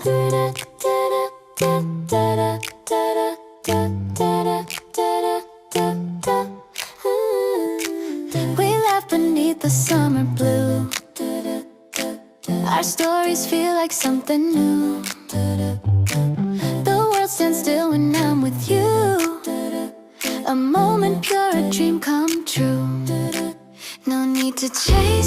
We laugh beneath the summer blue. Our stories feel like something new. The world stands still when I'm with you. A moment pure, a dream come true. No need to chase